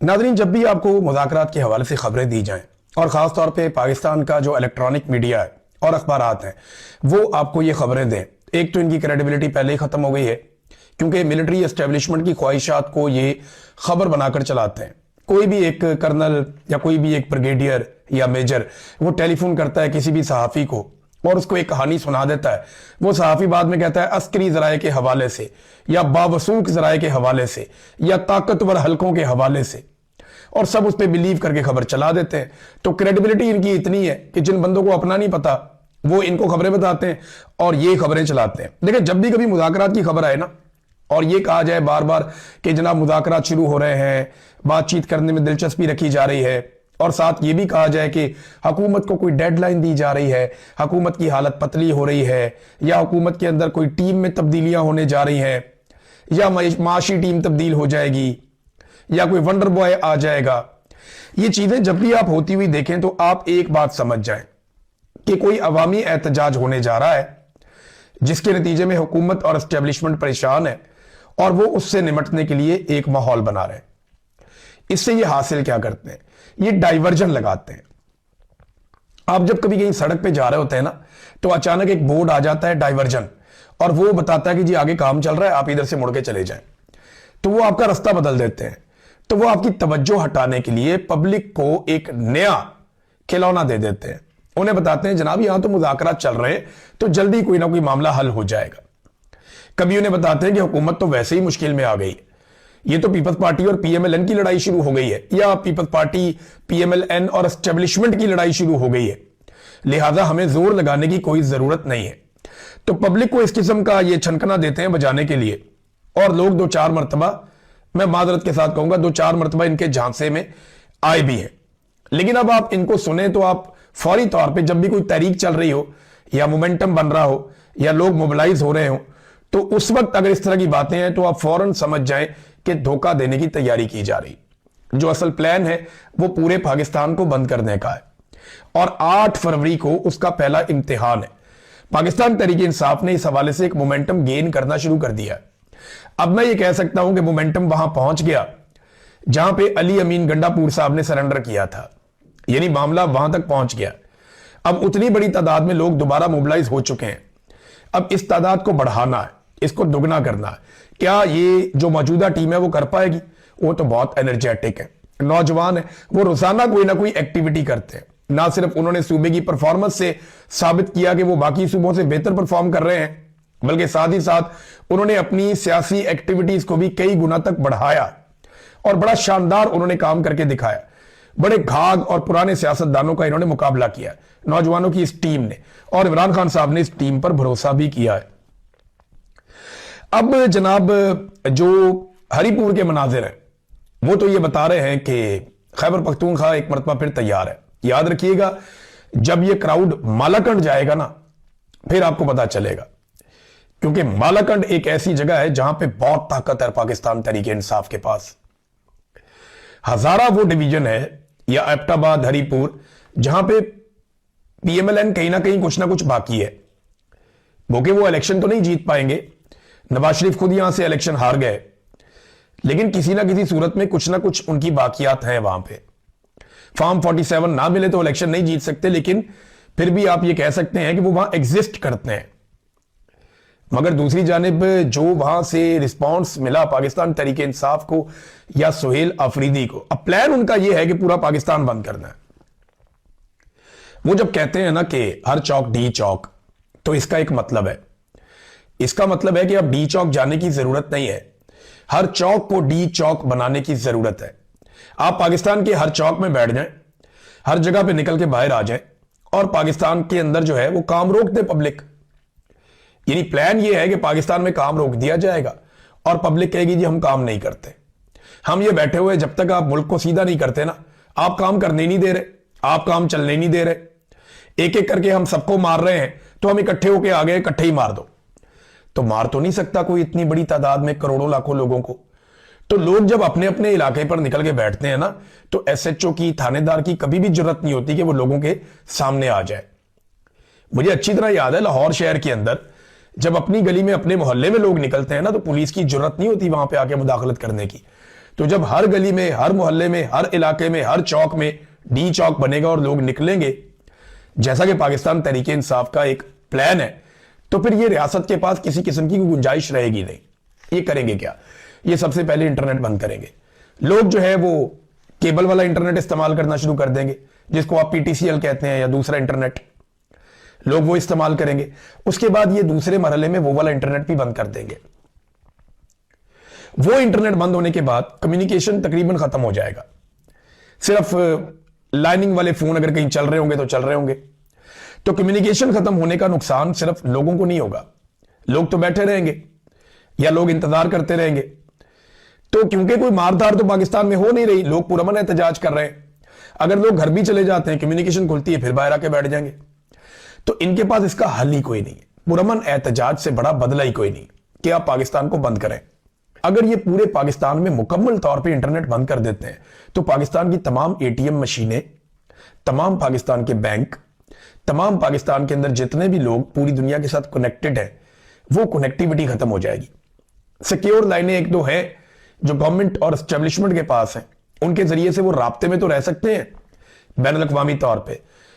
नाज़रीन, जब भी आपको मुज़ाकरात के हवाले से खबरें दी जाएं और ख़ास तौर पे पाकिस्तान का जो इलेक्ट्रॉनिक मीडिया है और अखबारात हैं वो आपको ये खबरें दें, एक तो इनकी क्रेडिबिलिटी पहले ही ख़त्म हो गई है क्योंकि मिलिट्री एस्टेब्लिशमेंट की ख्वाहिशात को ये खबर बनाकर चलाते हैं। कोई भी एक कर्नल या कोई भी एक ब्रिगेडियर या मेजर वो टेलीफोन करता है किसी भी सहाफ़ी को और उसको एक कहानी सुना देता है। वो सहाफ़ी बाद में कहता है अस्करी ज़राए के हवाले से या बावसूख ज़राए के हवाले से या ताकतवर हलकों के हवाले से, और सब उस पर बिलीव करके खबर चला देते हैं। तो क्रेडिबिलिटी इनकी इतनी है कि जिन बंदों को अपना नहीं पता वो इनको खबरें बताते हैं और ये खबरें चलाते हैं। देखिए, जब भी कभी मुज़ाकरात की खबर आए ना और ये कहा जाए बार बार कि जनाब मुज़ाकरात शुरू हो रहे हैं, बातचीत करने में दिलचस्पी रखी जा रही है, और साथ ये भी कहा जाए कि हुकूमत को कोई डेडलाइन दी जा रही है, हुकूमत की हालत पतली हो रही है, या हुकूमत के अंदर कोई टीम में तब्दीलियां होने जा रही हैं, या माशी टीम तब्दील हो जाएगी, या कोई वंडर बॉय आ जाएगा, ये चीजें जब भी आप होती हुई देखें तो आप एक बात समझ जाएं कि कोई अवामी एहतजाज होने जा रहा है जिसके नतीजे में हुकूमत और एस्टेब्लिशमेंट परेशान है और वो उससे निपटने के लिए एक माहौल बना रहे हैं। इससे ये हासिल क्या करते हैं, ये डाइवर्जन लगाते हैं। आप जब कभी कहीं सड़क पे जा रहे होते हैं ना तो अचानक एक बोर्ड आ जाता है डाइवर्जन, और वो बताता है कि जी आगे काम चल रहा है, आप इधर से मुड़ के चले जाएं। तो वो आपका रास्ता बदल देते हैं। तो वो आपकी तवज्जो हटाने के लिए पब्लिक को एक नया खिलौना दे देते हैं। उन्हें बताते हैं जनाब यहां तो मुज़ाकरात चल रहे हैं तो जल्दी कोई ना कोई मामला हल हो जाएगा। कभी उन्हें बताते हैं कि हुकूमत तो वैसे ही मुश्किल में आ गई है, ये तो पीपल्स पार्टी और पीएमएलएन की लड़ाई शुरू हो गई है, या पीपल्स पार्टी पीएमएलएन और एस्टेब्लिशमेंट की लड़ाई शुरू हो गई है, लिहाजा हमें जोर लगाने की कोई जरूरत नहीं है। तो पब्लिक को इस किस्म का ये छनकना देते हैं बजाने के लिए, और लोग दो चार मरतबा, मैं माजरत के साथ कहूंगा दो चार मरतबा इनके झांसे में आए भी हैं। लेकिन अब आप इनको सुने तो आप फौरी तौर पे जब भी कोई तहरीक चल रही हो या मोमेंटम बन रहा हो या लोग मोबिलाइज हो रहे हो तो उस वक्त अगर इस तरह की बातें हैं तो आप फौरन समझ जाएं कि धोखा देने की तैयारी की जा रही। जो असल प्लान है वो पूरे पाकिस्तान को बंद करने का है और 8 फरवरी को उसका पहला इम्तिहान है। पाकिस्तान तहरीक इंसाफ ने इस हवाले से एक मोमेंटम गेन करना शुरू कर दिया है। अब मैं ये कह सकता हूं कि मोमेंटम वहां पहुंच गया जहां पे अली अमीन गंडापुर साहब ने सरेंडर किया था, यानी मामला वहां तक पहुंच गया। अब उतनी बड़ी तादाद में लोग दोबारा मोबिलाइज हो चुके हैं। अब इस तादाद को बढ़ाना है, इसको दुगना करना है। क्या ये जो मौजूदा टीम है वो कर पाएगी? वो तो बहुत एनर्जेटिक है, नौजवान है, वो रोजाना कोई ना कोई एक्टिविटी करते हैं। ना सिर्फ उन्होंने सूबे की परफॉर्मेंस से साबित किया कि वो बाकी सूबों से बेहतर परफॉर्म कर रहे हैं, बल्कि साथ ही साथ उन्होंने अपनी सियासी एक्टिविटीज को भी कई गुना तक बढ़ाया और बड़ा शानदार उन्होंने काम करके दिखाया। बड़े घाघ और पुराने सियासतदानों का इन्होंने मुकाबला किया नौजवानों की इस टीम ने, और इमरान खान साहब ने इस टीम पर भरोसा भी किया है। अब जनाब जो हरीपुर के मनाजिर हैं वो तो ये बता रहे हैं कि खैबर पख्तूनख्वा एक मरतबा फिर तैयार है। याद रखिएगा, जब ये क्राउड मालाकंड जाएगा ना फिर आपको पता चलेगा, क्योंकि मालाकंड एक ऐसी जगह है जहां पे बहुत ताकत है पाकिस्तान तहरीक इंसाफ के पास। हजारा वो डिवीजन है या एबटाबाद हरीपुर जहां पे पीएमएलएन कहीं ना कहीं कुछ ना कुछ बाकी है। वो इलेक्शन तो नहीं जीत पाएंगे, नवाज शरीफ खुद यहां से इलेक्शन हार गए, लेकिन किसी ना किसी सूरत में कुछ ना कुछ उनकी बाकियात हैं वहां पे। फॉर्म 47 ना मिले तो इलेक्शन नहीं जीत सकते, लेकिन फिर भी आप ये कह सकते हैं कि वो वहां एग्जिस्ट करते हैं। मगर दूसरी जानिब जो वहां से रिस्पांस मिला पाकिस्तान तहरीक इंसाफ को या सुहेल अफरीदी को, अब प्लान उनका यह है कि पूरा पाकिस्तान बंद करना है। वो जब कहते हैं ना कि हर चौक डी चौक, तो इसका एक मतलब है। इसका मतलब है कि अब डी चौक जाने की जरूरत नहीं है, हर चौक को डी चौक बनाने की जरूरत है। आप पाकिस्तान के हर चौक में बैठ जाएं, हर जगह पे निकल के बाहर आ जाएं और पाकिस्तान के अंदर जो है वो काम रोक दे पब्लिक। यानी प्लान ये है कि पाकिस्तान में काम रोक दिया जाएगा और पब्लिक कहेगी जी हम काम नहीं करते, हम ये बैठे हुए, जब तक आप मुल्क को सीधा नहीं करते ना, आप काम करने नहीं दे रहे, आप काम चलने नहीं दे रहे। एक एक करके हम सबको मार रहे हैं तो हम इकट्ठे होके आ गए, इकट्ठे ही मार दो। तो मार तो नहीं सकता कोई इतनी बड़ी तादाद में करोड़ों लाखों लोगों को। तो लोग जब अपने अपने इलाके पर निकल के बैठते हैं ना तो एसएचओ की, थानेदार की कभी भी जरूरत नहीं होती कि वो लोगों के सामने आ जाए। मुझे अच्छी तरह याद है लाहौर शहर के अंदर जब अपनी गली में अपने मोहल्ले में लोग निकलते हैं ना तो पुलिस की जरूरत नहीं होती वहां पे आके मुदाखलत करने की। तो जब हर गली में, हर मोहल्ले में, हर इलाके में, हर चौक में डी चौक बनेगा और लोग निकलेंगे जैसा कि पाकिस्तान तहरीके इंसाफ का एक प्लान है, तो फिर ये रियासत के पास किसी किस्म की गुंजाइश रहेगी नहीं। ये करेंगे क्या? ये सबसे पहले इंटरनेट बंद करेंगे। लोग जो है वो केबल वाला इंटरनेट इस्तेमाल करना शुरू कर देंगे, जिसको आप पीटीसीएल कहते हैं, या दूसरा इंटरनेट, लोग वो इस्तेमाल करेंगे। उसके बाद ये दूसरे मरहले में वो वाला इंटरनेट भी बंद कर देंगे। वो इंटरनेट बंद होने के बाद कम्युनिकेशन तकरीबन खत्म हो जाएगा। सिर्फ लाइनिंग वाले फोन अगर कहीं चल रहे होंगे तो चल रहे होंगे। तो कम्युनिकेशन खत्म होने का नुकसान सिर्फ लोगों को नहीं होगा, लोग तो बैठे रहेंगे या लोग इंतजार करते रहेंगे। तो क्योंकि कोई मारधार तो पाकिस्तान में हो नहीं रही, लोग पुरअमन एहतजाज कर रहे हैं। अगर लोग घर भी चले जाते हैं, कम्युनिकेशन खुलती है, फिर बाहर आके बैठ जाएंगे। तो इनके पास इसका हल ही कोई नहीं है। पुरअमन एहतजाज से बड़ा बदला ही कोई नहीं कि आप पाकिस्तान को बंद करें। अगर ये पूरे पाकिस्तान में मुकम्मल तौर पे इंटरनेट बंद कर देते हैं तो पाकिस्तान की तमाम एटीएम मशीनें, तमाम पाकिस्तान के बैंक, तमाम पाकिस्तान के अंदर जितने भी लोग पूरी दुनिया के साथ कनेक्टेड हैं, वो कनेक्टिविटी खत्म हो जाएगी। सिक्योर लाइनें एक दो हैं जो गवर्नमेंट और एस्टेब्लिशमेंट के पास हैं, उनके जरिए से वो राब्ते में तो रह सकते हैं बैनुल अक़वामी तौर पर,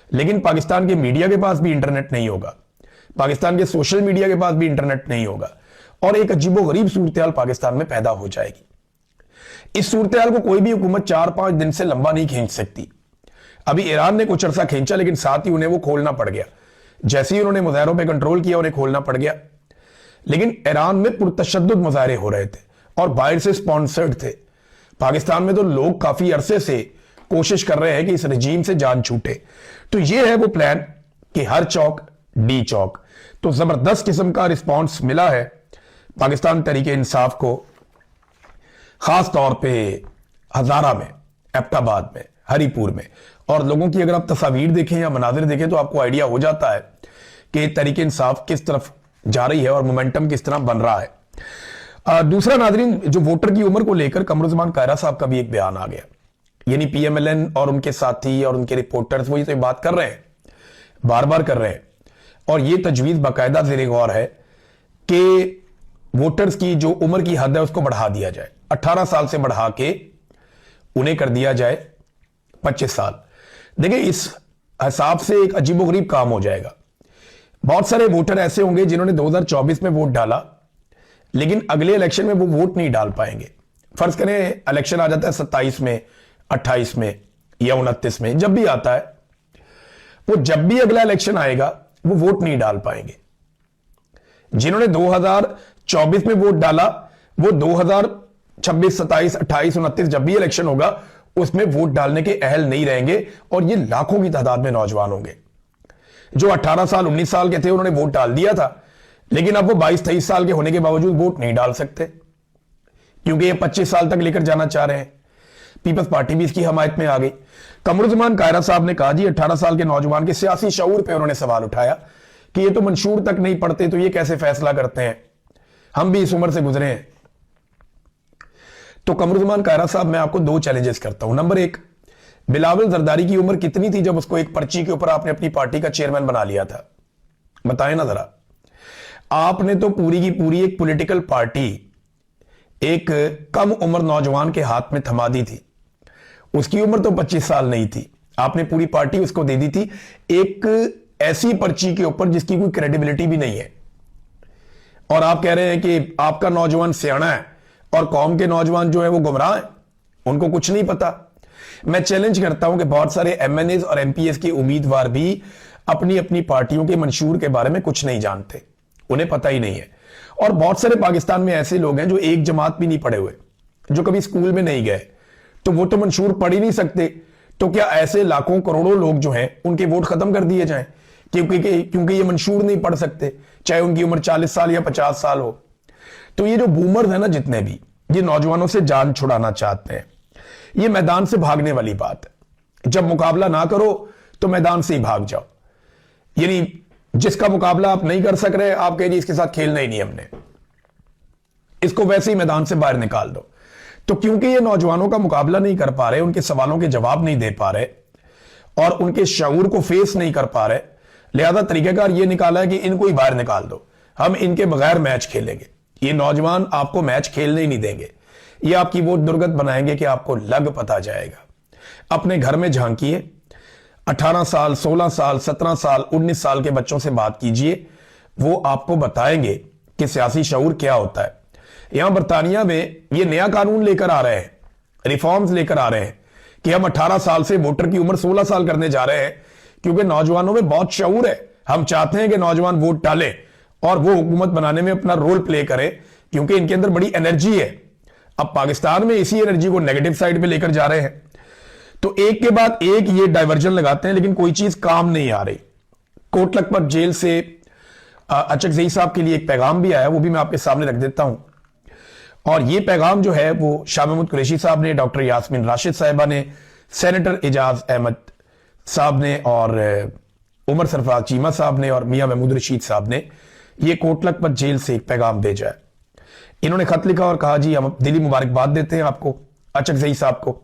लेकिन पाकिस्तान के मीडिया के पास भी इंटरनेट नहीं होगा, पाकिस्तान के सोशल मीडिया के पास भी इंटरनेट नहीं होगा, और एक अजीबोगरीब सूरत-ए-हाल पाकिस्तान में पैदा हो जाएगी। इस सूरत-ए-हाल को कोई भी हुकूमत 4-5 दिन से लंबा नहीं खींच सकती। अभी ईरान ने कुछ अरसा खींचा, लेकिन साथ ही उन्हें वो खोलना पड़ गया। जैसे ही उन्होंने मुजाहरों पर कंट्रोल किया, उन्हें खोलना पड़ गया। लेकिन ईरान में पुरतशद्दुद मुजाहरे हो रहे थे और बाहर से स्पॉन्सर्ड थे। पाकिस्तान में तो लोग काफी अरसे से कोशिश कर रहे हैं कि इस रजीम से जान छूटे। तो ये है वो प्लान कि हर चौक डी चौक। तो जबरदस्त किस्म का रिस्पॉन्स मिला है पाकिस्तान तहरीके इंसाफ को, खास तौर पे हजारा में, एबटाबाद में, हरीपुर में। और लोगों की अगर आप तस्वीर देखें या मनाजिर देखें तो आपको आइडिया हो जाता है कि तहरीके इंसाफ किस तरफ जा रही है और मोमेंटम किस तरह बन रहा है। दूसरा नाजरीन, जो वोटर की उम्र को लेकर कमरुज़्ज़मान कायरा साहब का भी एक बयान आ गया। यानी पीएमएलएन और उनके साथी और उनके रिपोर्टर्स वो ये तो बात कर रहे हैं, बार बार कर रहे हैं, और ये तजवीज बाकायदा ज़ेरे गौर है कि वोटर्स की जो उम्र की हद है उसको बढ़ा दिया जाए, 18 साल से बढ़ा के उन्हें कर दिया जाए 25 साल। देखिए, इस हिसाब से एक अजीबोगरीब काम हो जाएगा। बहुत सारे वोटर ऐसे होंगे जिन्होंने 2024 में वोट डाला, लेकिन अगले इलेक्शन में वो वोट नहीं डाल पाएंगे। फर्ज करें इलेक्शन आ जाता है 27 में, 28 में या 29 में, जब भी आता है, वो जब भी अगला इलेक्शन आएगा वो वोट नहीं डाल पाएंगे। जिन्होंने 2024 में वोट डाला वो 2026, 27, 28, 29 जब भी इलेक्शन होगा उसमें वोट डालने के अहल नहीं रहेंगे। और ये लाखों की तादाद में नौजवान होंगे जो 18 साल 19 साल के थे, उन्होंने वोट डाल दिया था, लेकिन अब वो 22-23 साल के होने के बावजूद वोट नहीं डाल सकते क्योंकि ये 25 साल तक लेकर जाना चाह रहे हैं। पीपल्स पार्टी भी इसकी हमायत में आ गई। कमरुज़्ज़मान कायरा साहब ने कहा जी 18 साल के नौजवान के सियासी शऊर पे उन्होंने सवाल उठाया कि ये तो मंशूर तक नहीं पढ़ते, तो ये कैसे फैसला करते हैं, हम भी इस उम्र से गुजरे हैं। तो कमरुज़्ज़मान कायरा साहब, मैं आपको 2 चैलेंजेस करता हूं। नंबर 1, बिलावल जरदारी की उम्र कितनी थी जब उसको एक पर्ची के ऊपर आपने अपनी पार्टी का चेयरमैन बना लिया था? बताएं ना जरा। आपने तो पूरी की पूरी एक पॉलिटिकल पार्टी एक कम उम्र नौजवान के हाथ में थमा दी थी। उसकी उम्र तो 25 साल नहीं थी, आपने पूरी पार्टी उसको दे दी थी एक ऐसी पर्ची के ऊपर जिसकी कोई क्रेडिबिलिटी भी नहीं है। और आप कह रहे हैं कि आपका नौजवान सियाना है और कौम के नौजवान जो है वो गुमराह हैं, उनको कुछ नहीं पता। मैं चैलेंज करता हूं कि बहुत सारे एमएनएस और एमपीएस के उम्मीदवार भी अपनी अपनी पार्टियों के मंशूर के बारे में कुछ नहीं जानते, उन्हें पता ही नहीं है। और बहुत सारे पाकिस्तान में ऐसे लोग हैं जो एक जमात भी नहीं पढ़े हुए, जो कभी स्कूल में नहीं गए, तो वो तो मंशूर पढ़ ही नहीं सकते। तो क्या ऐसे लाखों करोड़ों लोग जो हैं उनके वोट खत्म कर दिए जाएं क्योंकि ये मंशूर नहीं पढ़ सकते, चाहे उनकी उम्र 40 साल या 50 साल हो? तो ये जो बूमर्स है ना, जितने भी ये नौजवानों से जान छुड़ाना चाहते हैं, ये मैदान से भागने वाली बात है। जब मुकाबला ना करो तो मैदान से ही भाग जाओ। यानी जिसका मुकाबला आप नहीं कर सक रहे, आप कहिए इसके साथ खेलना ही नहीं हमने, इसको वैसे ही मैदान से बाहर निकाल दो। तो क्योंकि ये नौजवानों का मुकाबला नहीं कर पा रहे, उनके सवालों के जवाब नहीं दे पा रहे और उनके शऊर को फेस नहीं कर पा रहे, लिहाजा तरीकेकार ये निकाला है कि इनको ही बाहर निकाल दो, हम इनके बगैर मैच खेलेंगे। ये नौजवान आपको मैच खेलने ही नहीं देंगे। ये आपकी वो दुर्गत बनाएंगे कि आपको लग पता जाएगा। अपने घर में झांकिए, 18 साल, 16 साल, 17 साल, 19 साल के बच्चों से बात कीजिए, वो आपको बताएंगे कि सियासी शऊर क्या होता है। यहां बरतानिया में ये नया कानून लेकर आ रहे हैं, रिफॉर्म्स लेकर आ रहे हैं कि हम 18 साल से वोटर की उम्र 16 साल करने जा रहे हैं, क्योंकि नौजवानों में बहुत शऊर है। हम चाहते हैं कि नौजवान वोट डालें और वो हुकूमत बनाने में अपना रोल प्ले करें, क्योंकि इनके अंदर बड़ी एनर्जी है। अब पाकिस्तान में इसी एनर्जी को नेगेटिव साइड पे लेकर जा रहे हैं, तो एक के बाद एक ये डाइवर्जन लगाते हैं, लेकिन कोई चीज काम नहीं आ रही। कोट लखपत जेल से अचकजई साहब के लिए एक पैगाम भी आया, वो भी मैं आपके सामने रख देता हूं। और ये पैगाम जो है वो शाह महमूद कुरैशी साहब ने, डॉक्टर यास्मीन राशिद साहिबा ने, सेनेटर एजाज अहमद साहब ने, और उमर सरफराज चीमा साहब ने, और मियां महमूद रशीद साहब ने ये कोट लखपत जेल से एक पैगाम भेजा है। इन्होंने खत लिखा और कहा, जी हम दिली मुबारकबाद देते हैं आपको, अचकजई साहब को,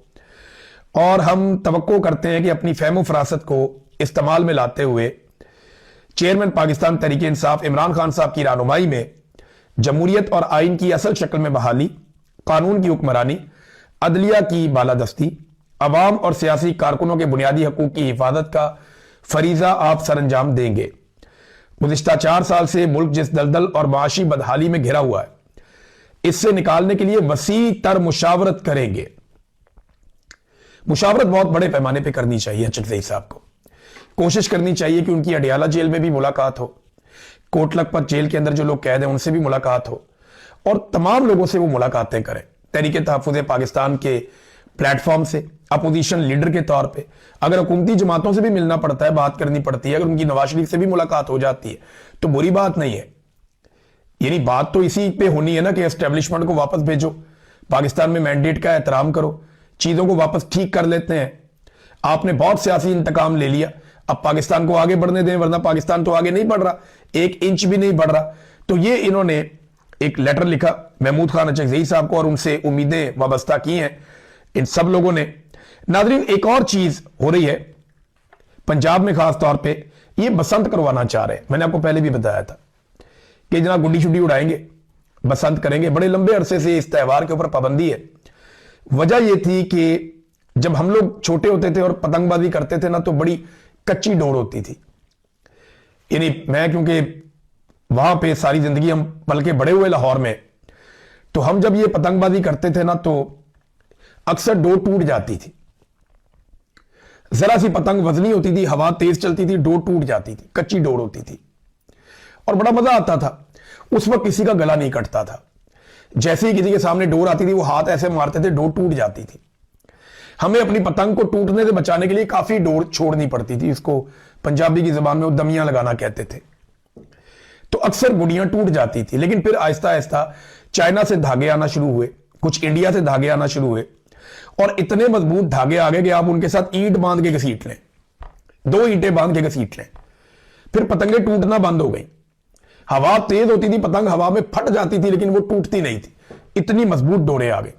और हम तवक्को करते हैं कि अपनी फहमो फरासत को इस्तेमाल में लाते हुए चेयरमैन पाकिस्तान तहरीक इंसाफ इमरान खान साहब की रहनुमाई में जमहूरियत और आइन की असल शक्ल में बहाली, कानून की हुक्मरानी, अदलिया की बालादस्ती, अवाम और सियासी कारकुनों के बुनियादी हकूक की हिफाजत का फरीजा आप सरंजाम देंगे। गुज़िश्ता 4 साल से मुल्क जिस दलदल और माशी बदहाली में घिरा हुआ है, इससे निकालने के लिए वसी तर मुशावरत करेंगे। मुशावरत बहुत बड़े पैमाने पर करनी चाहिए अचकजई साहब को। कोशिश करनी चाहिए कि उनकी अडियाला जेल में भी मुलाकात हो, कोट लखपत जेल के अंदर जो लोग कैद हैं उनसे भी मुलाकात हो, और तमाम लोगों से वो मुलाकातें करें। तहरीक तहफ़्फ़ुज़ पाकिस्तान के प्लेटफॉर्म से अपोजिशन लीडर के तौर पे अगर हुकूमती जमातों से भी मिलना पड़ता है, बात करनी पड़ती है, अगर उनकी नवाज शरीफ से भी मुलाकात हो जाती है तो बुरी बात नहीं है। यानी बात तो इसी पे होनी है ना कि एस्टेब्लिशमेंट को वापस भेजो, पाकिस्तान में मैंडेट का एहतराम करो, चीजों को वापस ठीक कर लेते हैं। आपने बहुत सियासी इंतकाम ले लिया, अब पाकिस्तान को आगे बढ़ने दें, वरना पाकिस्तान तो आगे नहीं बढ़ रहा, 1 इंच भी नहीं बढ़ रहा। तो ये इन्होंने एक लेटर लिखा महमूद खान अचकजई साहब को और उनसे उम्मीदें वाबस्ता की हैं इन सब लोगों ने। नाजरीन, एक और चीज हो रही है पंजाब में, खास तौर पे ये बसंत करवाना चाह रहे हैं। मैंने आपको पहले भी बताया था कि जनाब गुड्डी शुड्डी उड़ाएंगे, बसंत करेंगे। बड़े लंबे अरसे से इस त्यौहार के ऊपर पाबंदी है। वजह यह थी कि जब हम लोग छोटे होते थे और पतंगबाजी करते थे ना, तो बड़ी कच्ची डोर होती थी। यानी मैं क्योंकि वहां पे सारी जिंदगी हम पल के बड़े हुए लाहौर में, तो हम जब ये पतंगबाजी करते थे ना तो अक्सर डोर टूट जाती थी। जरा सी पतंग वजनी होती थी, हवा तेज चलती थी, डोर टूट जाती थी, कच्ची डोर होती थी और बड़ा मजा आता था। उस वक्त किसी का गला नहीं कटता था। जैसे ही किसी के सामने डोर आती थी वो हाथ ऐसे मारते थे, डोर टूट जाती थी। हमें अपनी पतंग को टूटने से बचाने के लिए काफी डोर छोड़नी पड़ती थी। इसको पंजाबी की जबान में वो दमियां लगाना कहते थे। तो अक्सर गुड़ियां टूट जाती थी, लेकिन फिर आहिस्ता आहिस्ता चाइना से धागे आना शुरू हुए, कुछ इंडिया से धागे आना शुरू हुए, और इतने मजबूत धागे आ गए कि आप उनके साथ ईंट बांध के घसीट लें, 2 ईंटें बांध के घसीट लें, फिर पतंगे टूटना बंद हो गई। हवा तेज होती थी, पतंग हवा में फट जाती थी, लेकिन वो टूटती नहीं थी, इतनी मजबूत डोरे आ गए।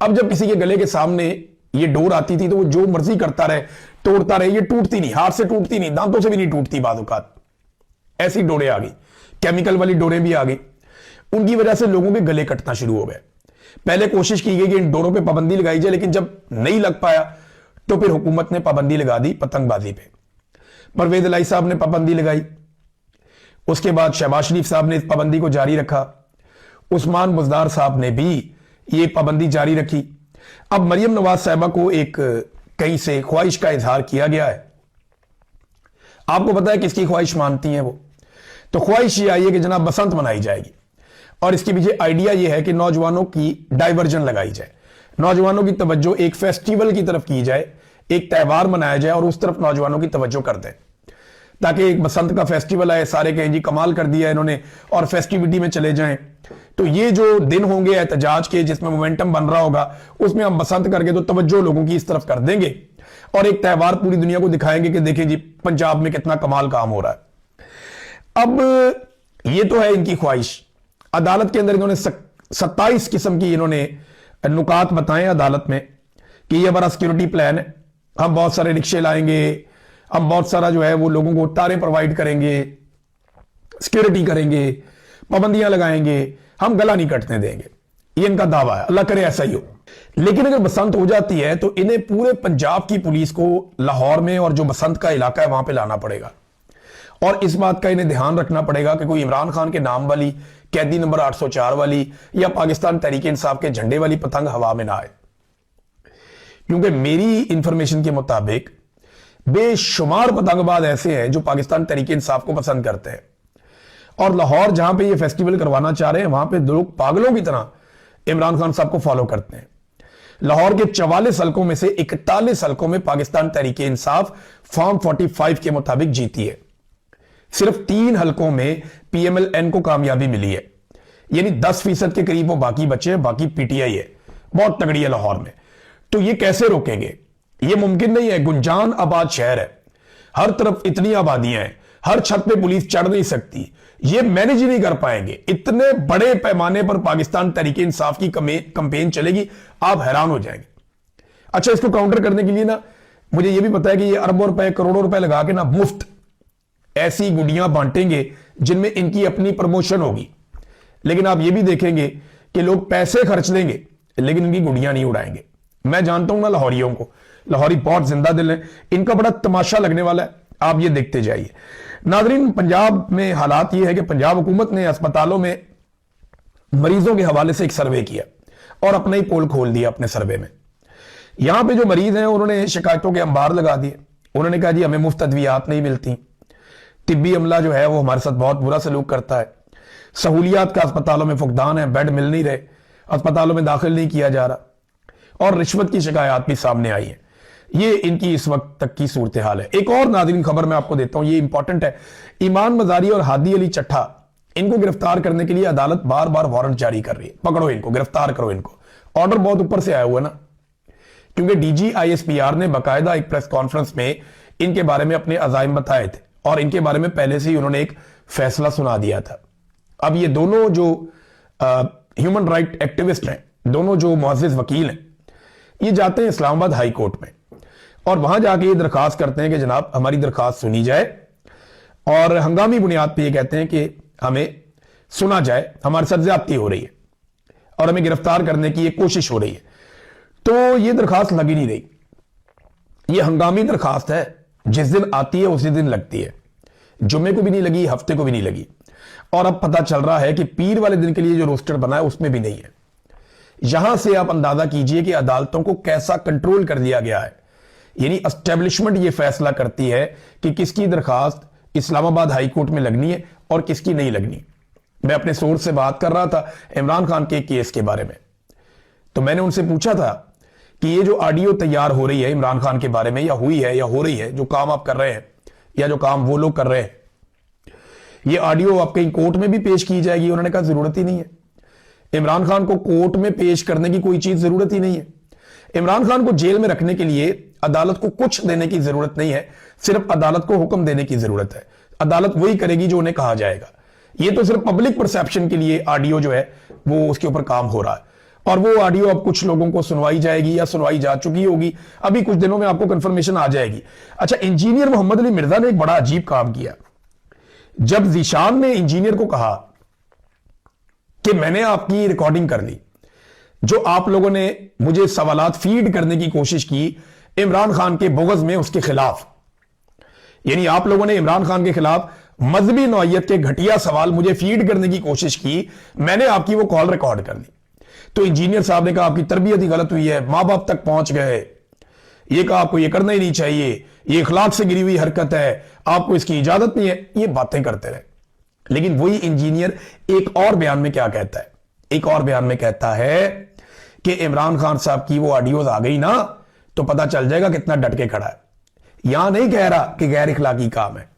अब जब किसी के गले के सामने ये डोर आती थी तो वो जो मर्जी करता रहे, तोड़ता रहे, ये टूटती नहीं, हाथ से टूटती नहीं, दांतों से भी नहीं टूटती। बाज़-औक़ात ऐसी डोरें आ गई, केमिकल वाली डोरें भी आ गई। उनकी वजह से लोगों के गले कटना शुरू हो गए। पहले कोशिश की गई कि इन डोरों पे पाबंदी लगाई जाए, लेकिन जब नहीं लग पाया तो फिर हुकूमत ने पाबंदी लगा दी पतंगबाजी पे। परवेज इलाही साहब ने पाबंदी लगाई, उसके बाद शहबाज शरीफ साहब ने इस पाबंदी को जारी रखा, उस्मान बुज़दार साहब ने भी ये पाबंदी जारी रखी। अब मरियम नवाज साहिबा को एक कहीं से ख्वाहिश का इजहार किया गया है। आपको पता है किसकी ख्वाहिश मानती हैं वो? तो ख्वाहिश ये आई है कि जनाब बसंत मनाई जाएगी, और इसके पीछे आइडिया ये है कि नौजवानों की डाइवर्जन लगाई जाए, नौजवानों की तवज्जो एक फेस्टिवल की तरफ की जाए, एक त्यौहार मनाया जाए और उस तरफ नौजवानों की तवज्जो कर दें, ताकि एक बसंत का फेस्टिवल आए, सारे कहें जी कमाल कर दिया इन्होंने, और फेस्टिविटी में चले जाएं। तो ये जो दिन होंगे एहतजाज के, जिसमें मोमेंटम बन रहा होगा, उसमें हम बसंत करके तो तवज्जो लोगों की इस तरफ कर देंगे और एक त्यौहार पूरी दुनिया को दिखाएंगे कि देखें जी पंजाब में कितना कमाल काम हो रहा है। अब ये तो है इनकी ख्वाहिश। अदालत के अंदर इन्होंने 27 किस्म की इन्होंने नुकात बताए अदालत में कि ये हमारा सिक्योरिटी प्लान है, हम बहुत सारे रिक्शे लाएंगे, हम बहुत सारा जो है वो लोगों को तारें प्रोवाइड करेंगे, सिक्योरिटी करेंगे, पाबंदियां लगाएंगे, हम गला नहीं कटने देंगे। ये इनका दावा है, अल्लाह करे ऐसा ही हो। लेकिन अगर बसंत हो जाती है तो इन्हें पूरे पंजाब की पुलिस को लाहौर में और जो बसंत का इलाका है वहां पे लाना पड़ेगा, और इस बात का इन्हें ध्यान रखना पड़ेगा कि कोई इमरान खान के नाम वाली, कैदी नंबर 804 वाली या पाकिस्तान तहरीक इंसाफ के झंडे वाली पतंग हवा में ना आए। क्योंकि मेरी इंफॉर्मेशन के मुताबिक बेशुमार पतंगबाज ऐसे हैं जो पाकिस्तान तहरीक इंसाफ को पसंद करते हैं, और लाहौर जहां पे ये फेस्टिवल करवाना चाह रहे हैं वहां पे लोग पागलों की तरह इमरान खान साहब को फॉलो करते हैं। लाहौर के 44 हलकों में से 41 हलकों में पाकिस्तान तहरीक इंसाफ फॉर्म 45 के मुताबिक जीती है। सिर्फ 3 हलकों में पीएमएलएन को कामयाबी मिली है, यानी 10% के करीब वो बाकी बचे हैं, बाकी पीटीआई है, बहुत तगड़ी है लाहौर में। तो ये कैसे रोकेंगे? ये मुमकिन नहीं है। गुंजान आबाद शहर है, हर तरफ इतनी आबादियां हैं, हर छत पे पुलिस चढ़ नहीं सकती, ये मैनेज नहीं कर पाएंगे। इतने बड़े पैमाने पर पाकिस्तान तहरीक इंसाफ की कंपेन चलेगी, आप हैरान हो जाएंगे। अच्छा, इसको काउंटर करने के लिए ना मुझे ये भी पता है कि ये अरबों रुपए, करोड़ों रुपए लगा के ना मुफ्त ऐसी गुड़ियां बांटेंगे जिनमें इनकी अपनी प्रमोशन होगी। लेकिन आप ये भी देखेंगे कि लोग पैसे खर्च देंगे लेकिन इनकी गुड़ियां नहीं उड़ाएंगे। मैं जानता हूं ना लाहौरियों को, लाहौरी बहुत जिंदा दिल है, इनका बड़ा तमाशा लगने वाला है, आप ये देखते जाइए। नाज़रीन, पंजाब में हालात ये है कि पंजाब हुकूमत ने अस्पतालों में मरीजों के हवाले से एक सर्वे किया और अपना ही पोल खोल दिया अपने सर्वे में। यहां पे जो मरीज हैं उन्होंने शिकायतों के अंबार लगा दिए। उन्होंने कहा जी हमें मुफ्त अद्वियात नहीं मिलती, तिब्बी अमला जो है वो हमारे साथ बहुत बुरा सलूक करता है, सहूलियात का अस्पतालों में फुकदान है, बेड मिल नहीं रहे, अस्पतालों में दाखिल नहीं किया जा रहा, और रिश्वत की शिकायत भी सामने आई है। ये इनकी इस वक्त तक की सूरत हाल है। एक और नाज़रीन खबर मैं आपको देता हूं, ये इंपॉर्टेंट है। ईमान मजारी और हादी अली चट्ठा, इनको गिरफ्तार करने के लिए अदालत बार बार वारंट जारी कर रही है, पकड़ो इनको, गिरफ्तार करो इनको। ऑर्डर बहुत ऊपर से आया हुआ ना, क्योंकि डीजी आईएसपीआर ने बाकायदा एक प्रेस कॉन्फ्रेंस में इनके बारे में अपने अजाइम बताए थे, और इनके बारे में पहले से ही उन्होंने एक फैसला सुना दिया था। अब ये दोनों जो ह्यूमन राइट एक्टिविस्ट हैं, दोनों जो मुअज़्ज़िज़ वकील हैं, ये जाते हैं इस्लामाबाद हाई कोर्ट में, और वहां जाके ये दरखास्त करते हैं कि जनाब हमारी दरखास्त सुनी जाए, और हंगामी बुनियाद पे ये कहते हैं कि हमें सुना जाए, हमारे साथ ज्यादती हो रही है और हमें गिरफ्तार करने की ये कोशिश हो रही है। तो ये दरखास्त लग ही नहीं रही, ये हंगामी दरखास्त है, जिस दिन आती है उसी दिन लगती है। जुम्मे को भी नहीं लगी, हफ्ते को भी नहीं लगी, और अब पता चल रहा है कि पीर वाले दिन के लिए जो रोस्टर बना है उसमें भी नहीं है। यहां से आप अंदाजा कीजिए कि अदालतों को कैसा कंट्रोल कर दिया गया है। यानी एस्टेब्लिशमेंट ये फैसला करती है कि किसकी दरखास्त इस्लामाबाद हाई कोर्ट में लगनी है और किसकी नहीं लगनी। मैं अपने सोर्स से बात कर रहा था इमरान खान के केस के बारे में, तो मैंने उनसे पूछा था कि ये जो ऑडियो तैयार हो रही है इमरान खान के बारे में, या हुई है या हो रही है, जो काम आप कर रहे हैं या जो काम वो लोग कर रहे हैं, ये ऑडियो आप कहीं कोर्ट में भी पेश की जाएगी? उन्होंने कहा जरूरत ही नहीं है, इमरान खान को कोर्ट में पेश करने की कोई चीज जरूरत ही नहीं है। इमरान खान को जेल में रखने के लिए अदालत को कुछ देने की जरूरत नहीं है, सिर्फ अदालत को हुक्म देने की जरूरत है। अदालत वही करेगी जो उन्हें कहा जाएगा। ये तो सिर्फ पब्लिक परसेप्शन के लिए ऑडियो जो है वो उसके ऊपर काम हो रहा है, और वो ऑडियो अब कुछ लोगों को सुनवाई जाएगी या सुनवाई जा चुकी होगी, अभी कुछ दिनों में आपको कंफर्मेशन आ जाएगी। अच्छा, इंजीनियर मोहम्मद अली मिर्जा ने एक बड़ा अजीब काम किया। जब जीशान ने इंजीनियर को कहा कि मैंने आपकी रिकॉर्डिंग कर ली, जो आप लोगों ने मुझे सवालात फीड करने की कोशिश की इमरान खान के बुग़्ज़ में उसके खिलाफ, यानी आप लोगों ने इमरान खान के खिलाफ मजहबी नौइयत के घटिया सवाल मुझे फीड करने की कोशिश की, मैंने आपकी वो कॉल रिकॉर्ड कर ली। तो इंजीनियर साहब ने कहा आपकी तरबियत ही गलत हुई है, मां बाप तक पहुंच गए, ये कहा आपको ये करना ही नहीं चाहिए, ये इखलाक से गिरी हुई हरकत है, आपको इसकी इजाजत नहीं है, ये बातें करते रहे। लेकिन वही इंजीनियर एक और बयान में क्या कहता है, एक और बयान में कहता है कि इमरान खान साहब की वो ऑडियोज आ गई ना तो पता चल जाएगा कितना डट के खड़ा है। यहां नहीं कह रहा कि गैर इखलाकी काम है,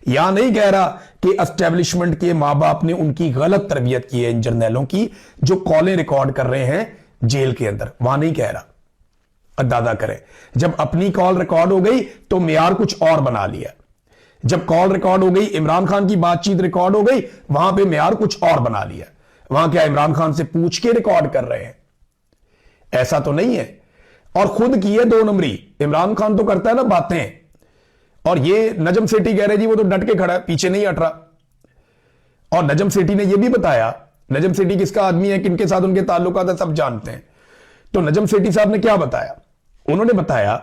यहां नहीं कह रहा कि एस्टेब्लिशमेंट के मां बाप ने उनकी गलत तरबियत की है इन जर्नैलों की जो कॉलें रिकॉर्ड कर रहे हैं जेल के अंदर, वहां नहीं कह रहा। अंदाजा करें, जब अपनी कॉल रिकॉर्ड हो गई तो मेयार कुछ और बना लिया, जब कॉल रिकॉर्ड हो गई, इमरान खान की बातचीत रिकॉर्ड हो गई, वहां पे मेयार कुछ और बना लिया। वहां क्या इमरान खान से पूछ के रिकॉर्ड कर रहे हैं? ऐसा तो नहीं है। और खुद की है 2 नंबरी। इमरान खान तो करता है ना बातें, और ये नजम सेठी कह रहे जी वो तो डट के खड़ा है, पीछे नहीं हट रहा। और नजम सेठी ने यह भी बताया नजम सेठी किसका आदमी है, किनके साथ उनके ताल्लुकात है, सब जानते हैं। तो नजम सेठी साहब ने क्या बताया? उन्होंने बताया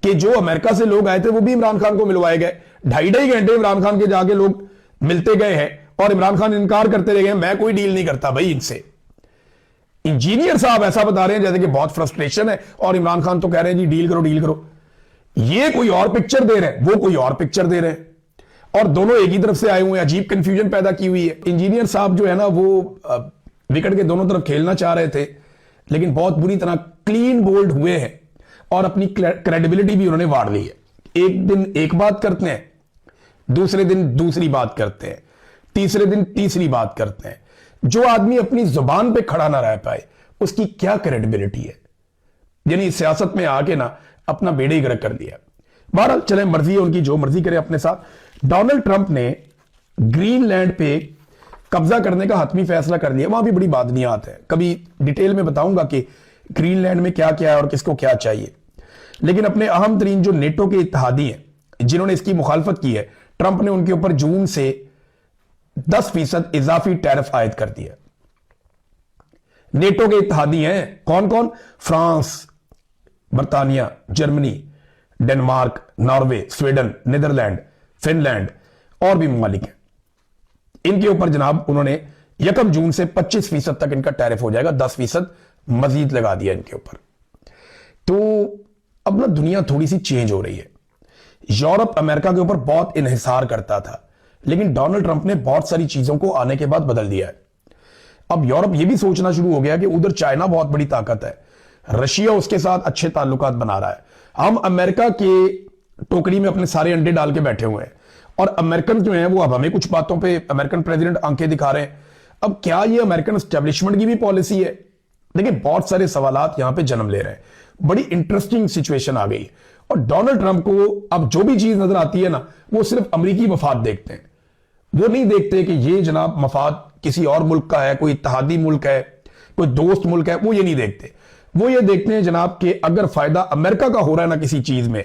कि जो अमेरिका से लोग आए थे वो भी इमरान खान को मिलवाए गए। 2.5 घंटे इमरान खान के जाके लोग मिलते गए हैं और इमरान खान इनकार करते रह गए, मैं कोई डील नहीं करता भाई इनसे। इंजीनियर साहब ऐसा बता रहे हैं जैसे कि बहुत फ्रस्ट्रेशन है और इमरान खान तो कह रहे हैं जी डील करो डील करो। ये कोई और पिक्चर दे रहे हैं, वो कोई और पिक्चर दे रहे हैं, और दोनों एक ही तरफ से आए हुए हैं। अजीब कंफ्यूजन पैदा की हुई है। इंजीनियर साहब जो है ना वो विकेट के दोनों तरफ खेलना चाह रहे थे, लेकिन बहुत बुरी तरह क्लीन बोल्ड हुए हैं और अपनी क्रेडिबिलिटी भी उन्होंने वार ली है। एक दिन एक बात करते हैं, दूसरे दिन दूसरी बात करते हैं, तीसरे दिन तीसरी बात करते हैं। जो आदमी अपनी जुबान पे खड़ा ना रह पाए उसकी क्या क्रेडिबिलिटी है? यानी सियासत में आके ना अपना बेड़े ही गर्क कर दिया। बहरहाल चले, मर्जी है उनकी, जो मर्जी करे अपने साथ। डोनाल्ड ट्रंप ने ग्रीनलैंड पे कब्जा करने का हतमी फैसला कर लिया। वहां भी बड़ी बादनियात है, कभी डिटेल में बताऊंगा कि ग्रीनलैंड में क्या क्या है और किसको क्या चाहिए। लेकिन अपने अहम तरीन जो नेटो के इत्तेहादी हैं जिन्होंने इसकी मुखालफत की है, ट्रंप ने उनके ऊपर जून से 10% इजाफी टैरिफ आयद कर दिया। नेटो के इत्तेहादी हैं कौन कौन? फ्रांस, बर्तानिया, Germany, Denmark, Norway, Sweden, Netherland, Finland और भी ममालिक हैं। इनके ऊपर जनाब उन्होंने 1 जून से 25% तक इनका टैरिफ हो जाएगा, 10% मजीद लगा दिया इनके ऊपर। तो अब ना दुनिया थोड़ी सी चेंज हो रही है। यूरोप अमेरिका के ऊपर बहुत इन्हिसार करता था, लेकिन डोनाल्ड ट्रंप ने बहुत सारी चीजों को आने के बाद बदल दिया है। अब यूरोप यह भी सोचना शुरू हो गया कि उधर चाइना बहुत बड़ी ताकत है, रशिया उसके साथ अच्छे ताल्लुकात बना रहा है। हम अमेरिका के टोकरी में अपने सारे अंडे डाल के बैठे हुए हैं और अमेरिकन जो हैं वो अब हमें कुछ बातों पे अमेरिकन प्रेसिडेंट आंखें दिखा रहे हैं। अब क्या ये अमेरिकन एस्टेब्लिशमेंट की भी पॉलिसी है? देखिए बहुत सारे सवालात यहां पे जन्म ले रहे हैं। बड़ी इंटरेस्टिंग सिचुएशन आ गई और डोनाल्ड ट्रंप को अब जो भी चीज नजर आती है ना, वो सिर्फ अमेरिकी मफाद देखते हैं। वो नहीं देखते कि ये जनाब मफाद किसी और मुल्क का है, कोई इत्तेहादी मुल्क है, कोई दोस्त मुल्क है। वो ये नहीं देखते। वो ये देखते हैं जनाब कि अगर फायदा अमेरिका का हो रहा है ना किसी चीज में,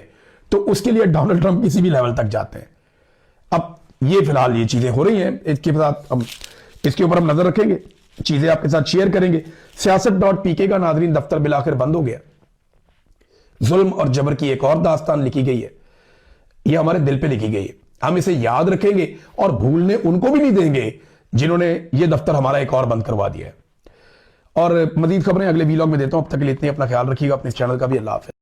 तो उसके लिए डोनाल्ड ट्रंप किसी भी लेवल तक जाते हैं। अब ये फिलहाल ये चीजें हो रही हैं, इसके साथ हम इसके ऊपर हम नजर रखेंगे, चीजें आपके साथ शेयर करेंगे। सियासत.pk का नाजरीन दफ्तर बिलाखिर बंद हो गया। जुल्म और जबर की एक और दास्तान लिखी गई है, यह हमारे दिल पे लिखी गई है। हम इसे याद रखेंगे और भूलने उनको भी नहीं देंगे जिन्होंने यह दफ्तर हमारा एक और बंद करवा दिया है। और मजीद खबरें अगले वीलॉग में देता हूं। अब तक के लिए इतनी, अपना ख्याल रखिएगा, अपने चैनल का भी। अल्लाह हाफ़िज़।